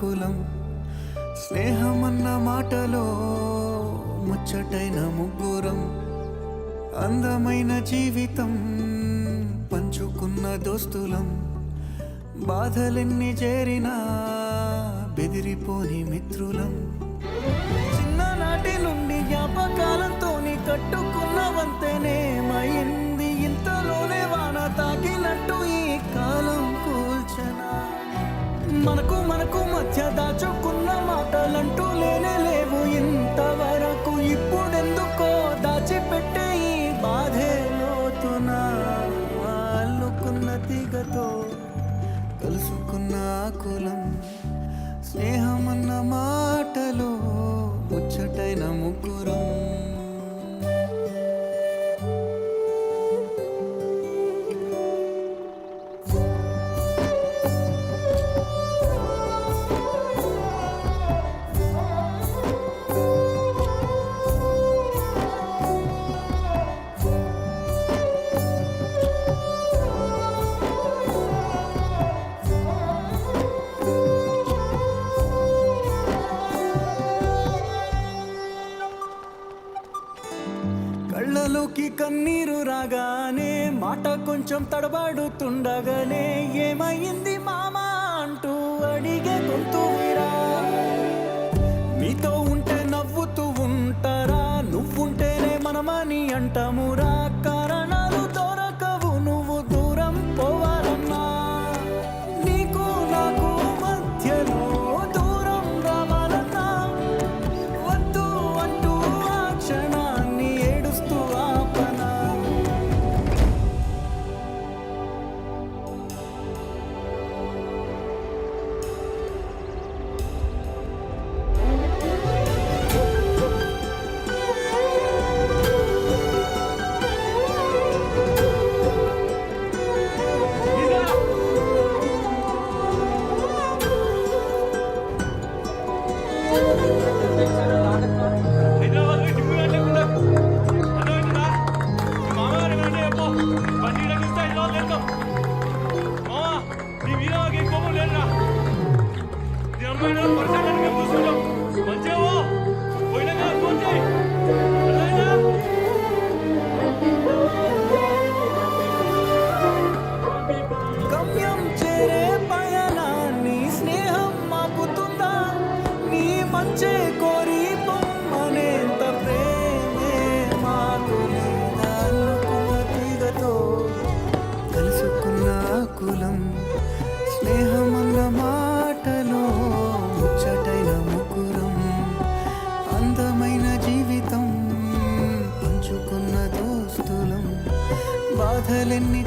కులం. స్నేహమన్న మాటలో ముచ్చటైన ముగ్గురం, అందమైన జీవితం పంచుకున్న దోస్తులం. బాధలెన్ని చేరినా బెదిరిపోని మిత్రులం. చిన్ననాటి నుండి జ్ఞాపకాలతోని కట్టుకున్న వంతెనేమైంది, ఇంతలోనే వాన తాకినట్టు ఈ కాలం కూల్చనా. మనకు మధ్య దాచుకున్న మాటలంటూ లేనే లేవు ఇంతవరకు. ఇప్పుడెందుకో దాచిపెట్టే ఈ బాధే లోతున, అల్లుకున్న తీగతో కలుసుకున్న కులం. స్నేహమన్న మాటలో ముచ్చటైన ముగ్గురం. కళ్ళలోకి కన్నీరు రాగానే మాట కొంచెం తడబడుతుండగానే ఏమైంది మామా అంటూ అడిగే గొంతురా. మీతో ఉంటే నవ్వుతూ ఉంటారా, నువ్వుంటేనే మనమని అంటామురా. కారణాలు దొరకవు నువ్వు దూరం పోవాలన్నా, నీకు నాకు మధ్యలో దూరం రావాలన్నా. వద్దు అంటూ ఆ క్షణాన్ని ఏడుస్తూ ఆపనా. గమ్యం చేరే పయనాన్ని స్నేహం మాకుతుందా, నీ మంచే కోరి పొమ్మనేంత ప్రేమే మాకు లేదా. అల్లుకున్న తీగతో కలుసుకున్న కులం. స్నేహమన్న మాటలో ముచ్చటైన ముగ్గురం, అందమైన జీవితం పంచుకున్న దోస్తులం. బాధలెన్ని